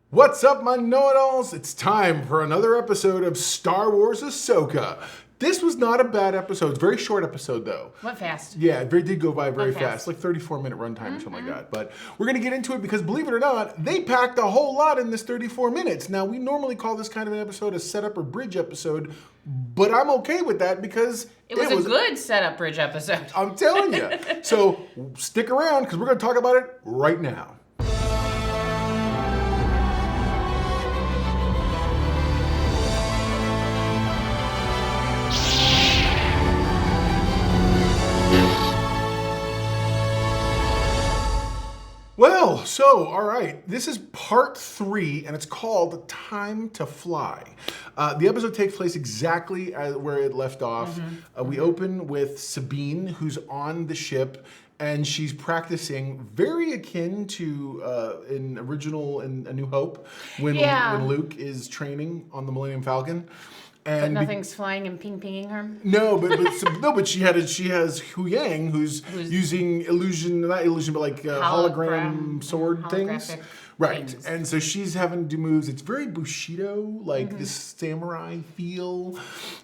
What's up, my know-it-alls? It's time for another episode of Star Wars Ahsoka. This was not a bad episode. It's a very short episode, though. Went fast. Yeah, it did go by very fast. Went Like 34-minute runtime or something like that. But we're going to get into it because, believe it or not, they packed a whole lot in this 34 minutes. Now, we normally call this kind of an episode a setup or bridge episode, but I'm okay with that because It was a good setup bridge episode. I'm telling you. So stick around because we're going to talk about it right now. Well, all right, this is part 3, and it's called Time to Fly. The episode takes place exactly where it left off. We open with Sabine, who's on the ship, and she's practicing very akin to in original in A New Hope, when Luke is training on the Millennium Falcon. But nothing's flying and pinging her? No, but she has Hu Yang, who's using hologram sword things. Right. Things. And so she's having to do moves. It's very Bushido, like this samurai feel.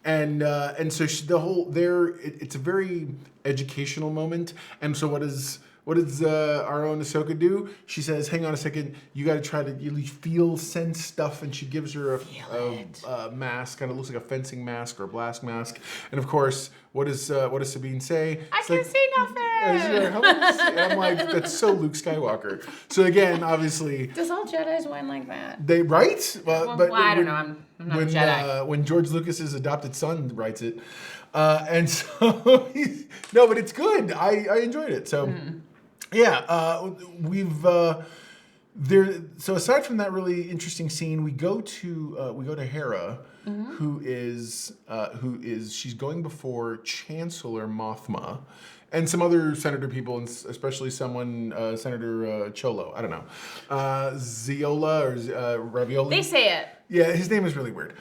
And so it's a very educational moment. And so what does our own Ahsoka do? She says, hang on a second, you got to try to really sense stuff. And she gives her a mask, kind of looks like a fencing mask or a blast mask. And of course, what does Sabine say? I can see nothing. And I'm like, that's so Luke Skywalker. So again, obviously. Does all Jedis win like that? They write? Well, I don't know. I'm not a Jedi. When George Lucas's adopted son writes it. And so, no, but it's good. I enjoyed it. So. Yeah, we've there. So aside from that really interesting scene, we go to Hera, who is she's going before Chancellor Mothma, and some other senator people, and especially Senator Cholo. I don't know, Ziola or Ravioli. They say it. Yeah, his name is really weird.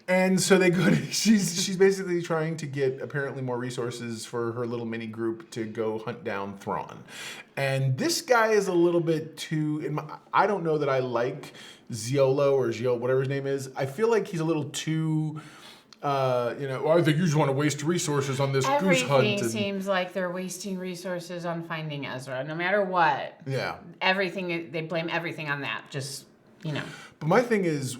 And so they go to, she's basically trying to get apparently more resources for her little mini group to go hunt down Thrawn. And this guy is a little bit too, I don't know that I like Ziolo or Gio, whatever his name is. I feel like he's a little too, I think you just want to waste resources on this goose hunt. Everything seems like they're wasting resources on finding Ezra, no matter what. Yeah. Everything, they blame everything on that, But my thing is,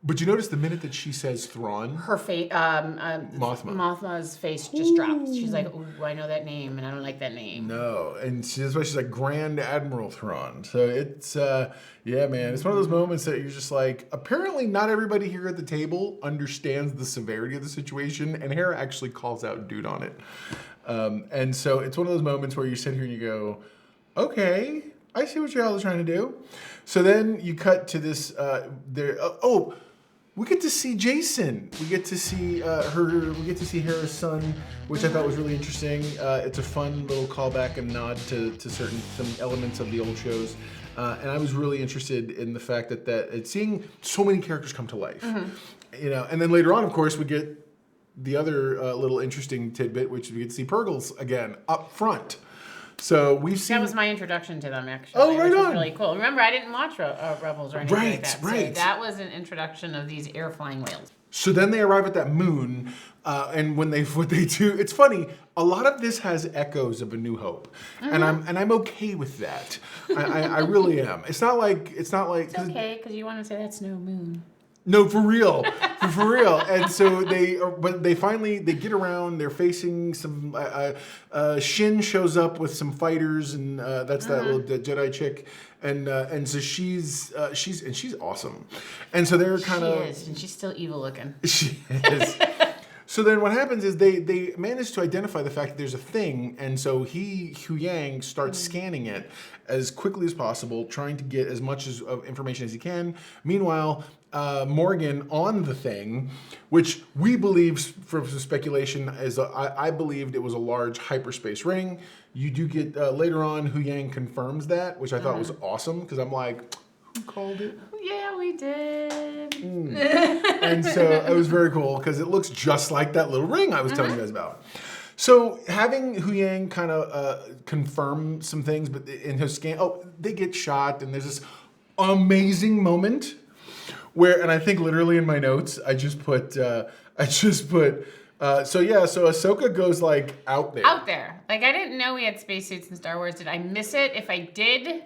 but you notice the minute that she says Thrawn, her face, Mothma's face just drops. She's like, "Ooh, I know that name, and I don't like that name." No, and that's why she's like Grand Admiral Thrawn. So it's, yeah, man, it's one of those moments that you're just like, apparently not everybody here at the table understands the severity of the situation, and Hera actually calls out dude on it. And so it's one of those moments where you sit here and you go, okay, I see what you're all trying to do. So then you cut to this, we get to see Jason. We get to see We get to see Hera's son, which I thought was really interesting. It's a fun little callback and nod to some elements of the old shows. And I was really interested in the fact that it's seeing so many characters come to life. And then later on, of course, we get the other little interesting tidbit, which we get to see Purgles again up front. So we've seen. That was my introduction to them, actually. Oh, right which on. was really cool. Remember, I didn't watch Rebels or anything like that. Right. So that was an introduction of these air-flying whales. So then they arrive at that moon, and what they do, it's funny. A lot of this has echoes of A New Hope, and I'm okay with that. I really am. It's not like It's okay, because you want to say that's no moon. No, for real, for real. And so they finally get around. They're facing some. Shin shows up with some fighters, and that's that little Jedi chick, and so she's awesome. And so they're kind of. She is, and she's still evil looking. She is. So then what happens is they manage to identify the fact that there's a thing, and so Hu Yang starts scanning it as quickly as possible, trying to get as much of information as he can. Meanwhile, Morgan on the thing, which we believe from some speculation I believed it was a large hyperspace ring. You do get later on Hu Yang confirms that, which I thought was awesome because I'm like, who called it? Yeah, we did. And so it was very cool because it looks just like that little ring I was telling you guys about. So having Hu Yang kind of confirm some things, but in his scan, they get shot, and there's this amazing moment where, and I think literally in my notes, I just put, so Ahsoka goes like out there. Out there. Like, I didn't know we had spacesuits in Star Wars. Did I miss it? If I did,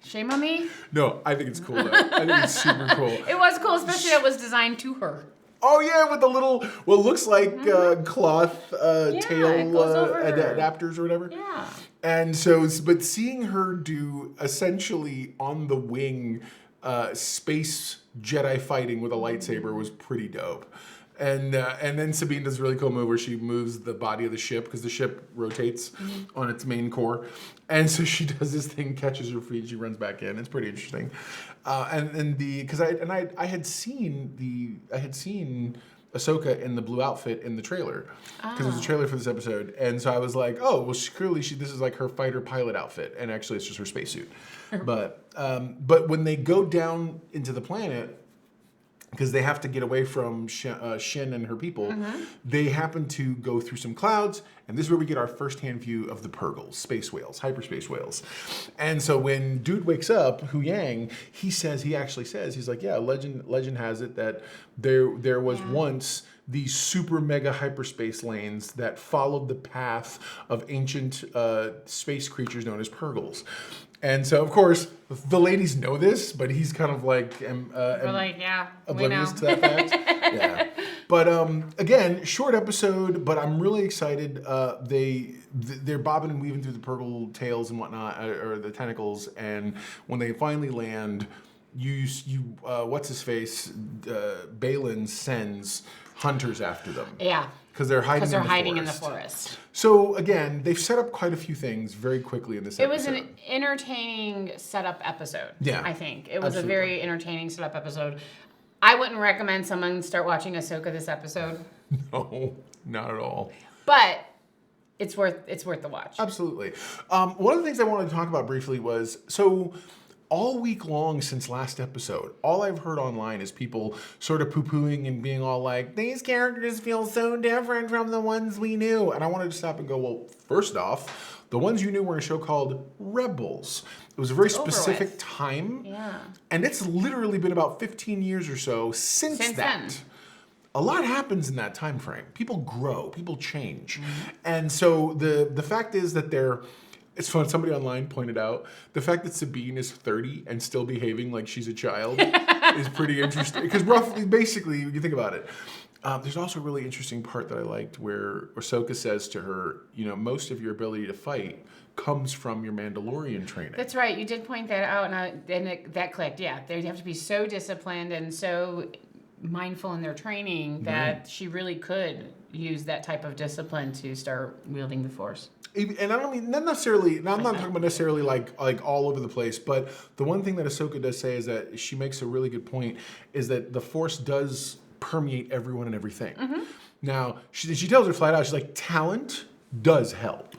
shame on me. No, I think it's cool though. I think it's super cool. It was cool, especially that it was designed to her. Oh yeah, with the little, what looks like cloth tail adapters or whatever. Yeah. And so, but seeing her do essentially on the wing space Jedi fighting with a lightsaber was pretty dope. And then Sabine does a really cool move where she moves the body of the ship because the ship rotates on its main core, and so she does this thing, catches her feet, she runs back in. It's pretty interesting. I had seen Ahsoka in the blue outfit in the trailer because there's a trailer for this episode, and so I was like, oh well, clearly this is like her fighter pilot outfit, and actually it's just her spacesuit. But when they go down into the planet, because they have to get away from Shin and her people, they happen to go through some clouds, and this is where we get our first-hand view of the Purgles, space whales, hyperspace whales. And so when Dude wakes up, Hu Yang, he actually says, he's like, yeah, legend has it that there was once these super mega hyperspace lanes that followed the path of ancient space creatures known as Purgles. And so, of course, the ladies know this, but he's kind of like, oblivious to that fact. Yeah. But again, short episode, but I'm really excited. They're bobbing and weaving through the Purgle tails and whatnot, or the tentacles, and when they finally land, what's his face? Balin sends hunters after them. Yeah. Because they're hiding in the forest. So again, they've set up quite a few things very quickly in this episode. It was an entertaining setup episode. Yeah, I think it was a very entertaining setup episode. I wouldn't recommend someone start watching Ahsoka this episode. No, not at all. But it's worth the watch. Absolutely. One of the things I wanted to talk about briefly was all week long since last episode, all I've heard online is people sort of poo-pooing and being all like, these characters feel so different from the ones we knew. And I wanted to stop and go, well, first off, the ones you knew were in a show called Rebels. It was a very specific time. Yeah. And it's literally been about 15 years or so since that. Then. A lot happens in that time frame. People grow, people change. And so the fact is that it's fun. Somebody online pointed out the fact that Sabine is 30 and still behaving like she's a child is pretty interesting. Because basically, you think about it. There's also a really interesting part that I liked where Ahsoka says to her, most of your ability to fight comes from your Mandalorian training. That's right. You did point that out, and that clicked. Yeah, they have to be so disciplined and so mindful in their training that she really could use that type of discipline to start wielding the Force. And I don't mean not necessarily. Now I'm not talking about necessarily like all over the place. But the one thing that Ahsoka does say is that she makes a really good point is that the Force does permeate everyone and everything. Now she tells her flat out. She's like, talent does help,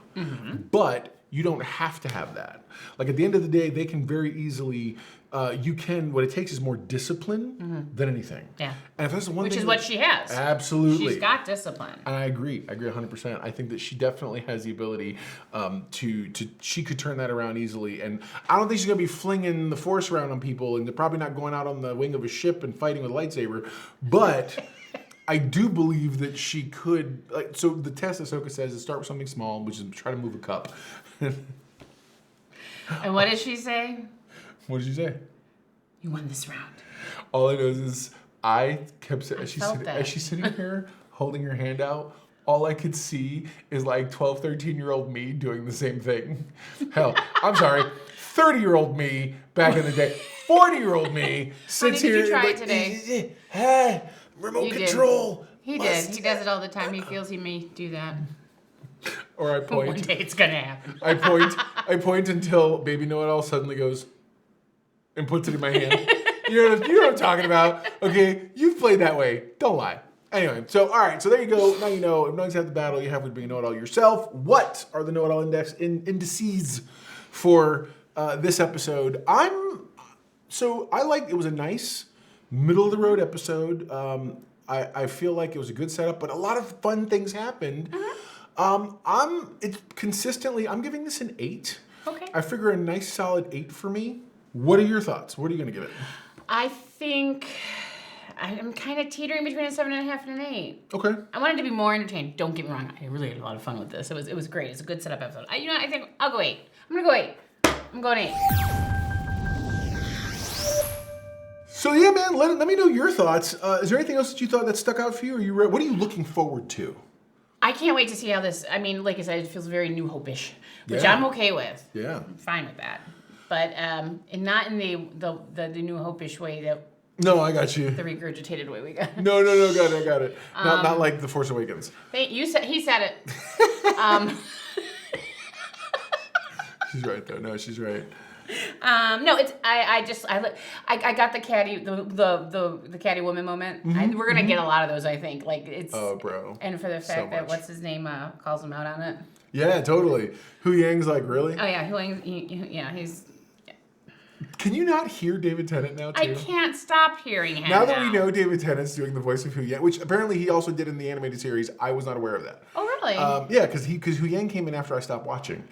but you don't have to have that. Like at the end of the day, they can very easily. What it takes is more discipline than anything. Yeah. And if that's the one Which thing is what she has. Absolutely. She's got discipline. And I agree 100%. I think that she definitely has the ability she could turn that around easily. And I don't think she's going to be flinging the Force around on people, and they're probably not going out on the wing of a ship and fighting with a lightsaber. But I do believe that she could, so the test Ahsoka says is start with something small, which is try to move a cup. And what did she say? What did you say? You won this round. All I know is I kept saying, as she's sitting here holding her hand out, all I could see is like 12, 13-year-old me doing the same thing. Hell, I'm sorry, 30-year-old me back in the day, 40-year-old me sits here. Did you try it today? Remote control. He did. He does it all the time. He feels he may do that. Or I point. One day it's going to happen. I point until Baby Know-It-All suddenly goes, and puts it in my hand. You know what I'm talking about. Okay, you've played that way. Don't lie. Anyway, so all right, so there you go. Now you know. If no one's had the battle, you have to be know-it-all yourself. What are the know-it-all indices for this episode? It was a nice middle of the road episode. I feel like it was a good setup, but a lot of fun things happened. I'm giving this an 8. Okay. I figure a nice solid 8 for me. What are your thoughts? What are you going to give it? I think I'm kind of teetering between a 7.5 and an 8. Okay. I wanted to be more entertained. Don't get me wrong. I really had a lot of fun with this. It was great. It's a good setup episode. I think I'll go 8. I'm going to go 8. I'm going 8. So yeah, man, let me know your thoughts. Is there anything else that you thought that stuck out for you? What are you looking forward to? I can't wait to see how this, like I said, it feels very New Hope-ish, which Yeah. I'm okay with. Yeah. I'm fine with that. But and not in the New Hope-ish way, No, I got you. the regurgitated way we got. No, got it. Not like The Force Awakens. He said it. She's right though. No, she's right. No, it's I got the caddy the caddy woman moment. We're gonna get a lot of those, I think. Like it's bro. And for the So fact that much. what's his name calls him out on it. Yeah, totally. Hu Yang's like, really? Oh yeah, he's. Can you not hear David Tennant now too? I can't stop hearing him. Now that we know David Tennant's doing the voice of Hu Yang, which apparently he also did in the animated series, I was not aware of that. Oh really? Yeah, because Hu Yang came in after I stopped watching.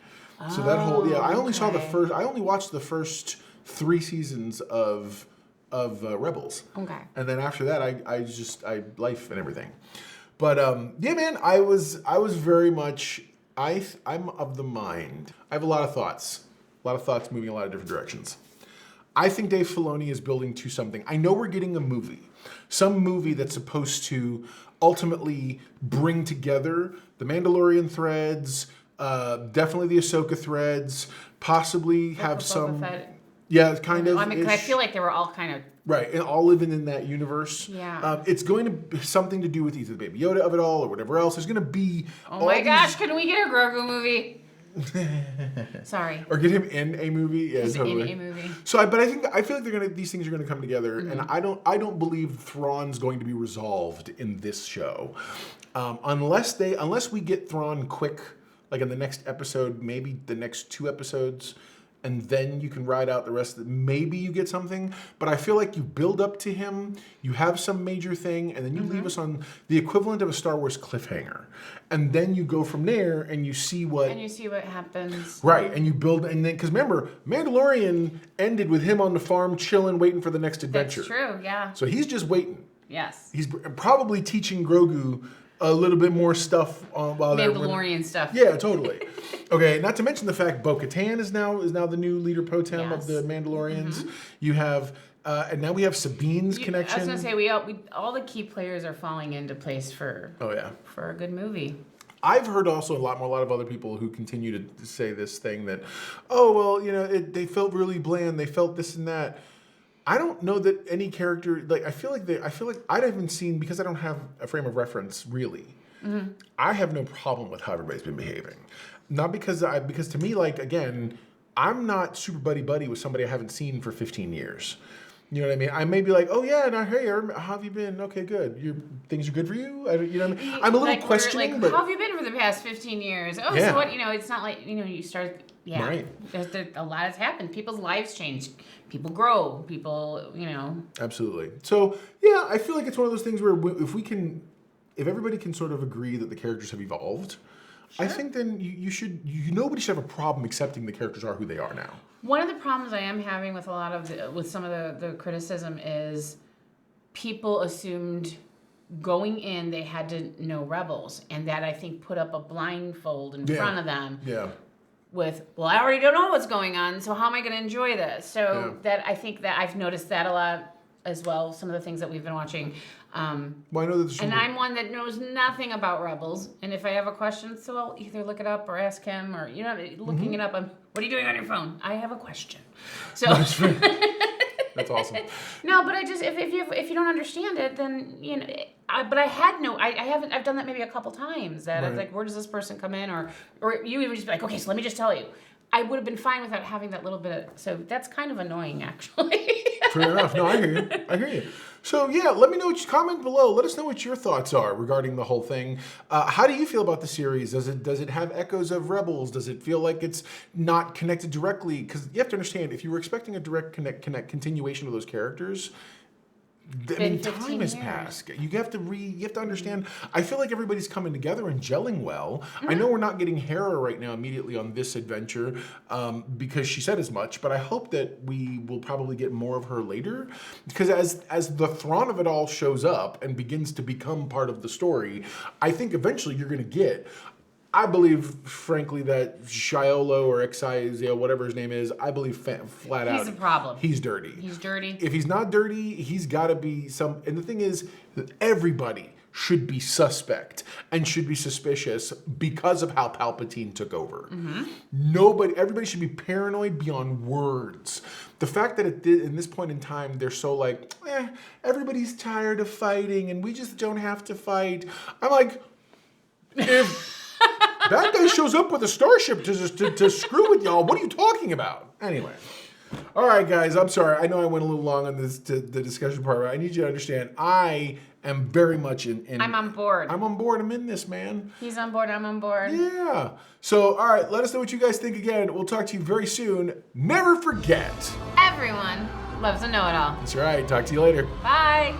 So that whole I only saw I only watched the first 3 seasons of Rebels. Okay. And then after that, I life and everything. But yeah, man, I was very much I'm of the mind. I have a lot of thoughts moving a lot of different directions. I think Dave Filoni is building to something. I know we're getting a movie, some movie that's supposed to ultimately bring together the Mandalorian threads, definitely the Ahsoka threads, possibly have some. Yeah, kind of. I mean, 'cause I feel like they were all kind of. Right, and all living in that universe. Yeah. It's going to be something to do with either Baby Yoda of it all or whatever else. There's going to be. Oh my gosh! Can we get a Grogu movie? Sorry. Or get him in a movie. Yeah, He's totally. in a movie. So, I feel like these things are gonna come together, and I don't believe Thrawn's going to be resolved in this show, unless we get Thrawn quick, like in the next episode, maybe the next 2 episodes, and then you can ride out the rest of it. Maybe you get something, but I feel like you build up to him, you have some major thing, and then you leave us on the equivalent of a Star Wars cliffhanger. And then you go from there and you see what happens. Right, and you build, and then, because remember, Mandalorian ended with him on the farm chilling, waiting for the next adventure. That's true, yeah. So he's just waiting. Yes. He's probably teaching Grogu a little bit more stuff while they're Mandalorian stuff. Yeah, totally. Okay, not to mention the fact Bo-Katan is now the new leader pro tem of the Mandalorians. You have, and now we have Sabine's connection. I was gonna say all the key players are falling into place for. Oh yeah. For a good movie. I've heard also a lot of other people who continue to say this thing that, oh well, they felt really bland. They felt this and that. I don't know that any character, like I feel like I haven't seen, because I don't have a frame of reference really. I have no problem with how everybody's been behaving. Not because to me, like, again, I'm not super buddy with somebody I haven't seen for 15 years. You know what I mean? I may be like, oh yeah, now hey, how have you been? Okay, good. Things are good for you? You know what I mean? I'm a little questioning, but how have you been for the past 15 years? Oh, yeah. So what? It's not like you start. Yeah, right. A lot has happened. People's lives change. People grow. People, Absolutely. So yeah, I feel like it's one of those things where if everybody can sort of agree that the characters have evolved, sure. I think then nobody should have a problem accepting the characters are who they are now. One of the problems I am having with with some of the criticism is people assumed going in they had to know Rebels, and that I think put up a blindfold in front of them. Yeah. With, well, I already don't know what's going on, so how am I going to enjoy this? So that I think that I've noticed that a lot as well. Some of the things that we've been watching. Well, I know that I'm one that knows nothing about Rebels, and if I have a question, so I'll either look it up or ask him, or looking it up. What are you doing on your phone? I have a question. So that's right. That's awesome. No, but I just if you don't understand it, then but I haven't. I've done that maybe a couple times. That it's like, where does this person come in, or you even just be like, okay, so let me just tell you. I would have been fine without having that little bit of. So that's kind of annoying, actually. Fair enough. No, I hear you. So yeah, let me know. Comment below. Let us know what your thoughts are regarding the whole thing. How do you feel about the series? Does it have echoes of Rebels? Does it feel like it's not connected directly? Because you have to understand, if you were expecting a direct continuation of those characters, I mean, 15 time has years. passed. You have to understand. I feel like everybody's coming together and gelling well. Mm-hmm. I know we're not getting Hera right now immediately on this adventure because she said as much, but I hope that we will probably get more of her later. Because as the Thrawn of it all shows up and begins to become part of the story, I think eventually you're going to get. I believe, frankly, that Shiolo or Exizio, whatever his name is, I believe flat out. He's a problem. He's dirty. He's dirty. If he's not dirty, he's got to be some. And the thing is, that everybody should be suspect and should be suspicious because of how Palpatine took over. Everybody should be paranoid beyond words. The fact that in this point in time, they're so like, everybody's tired of fighting and we just don't have to fight. I'm like, if that guy shows up with a starship to screw with y'all, what are you talking about? Anyway. All right, guys, I'm sorry. I know I went a little long on this the discussion part, but I need you to understand I am very much in. I'm on board. I'm on board. I'm in this, man. He's on board. I'm on board. Yeah. So, all right, let us know what you guys think again. We'll talk to you very soon. Never forget. Everyone loves a know-it-all. That's right. Talk to you later. Bye.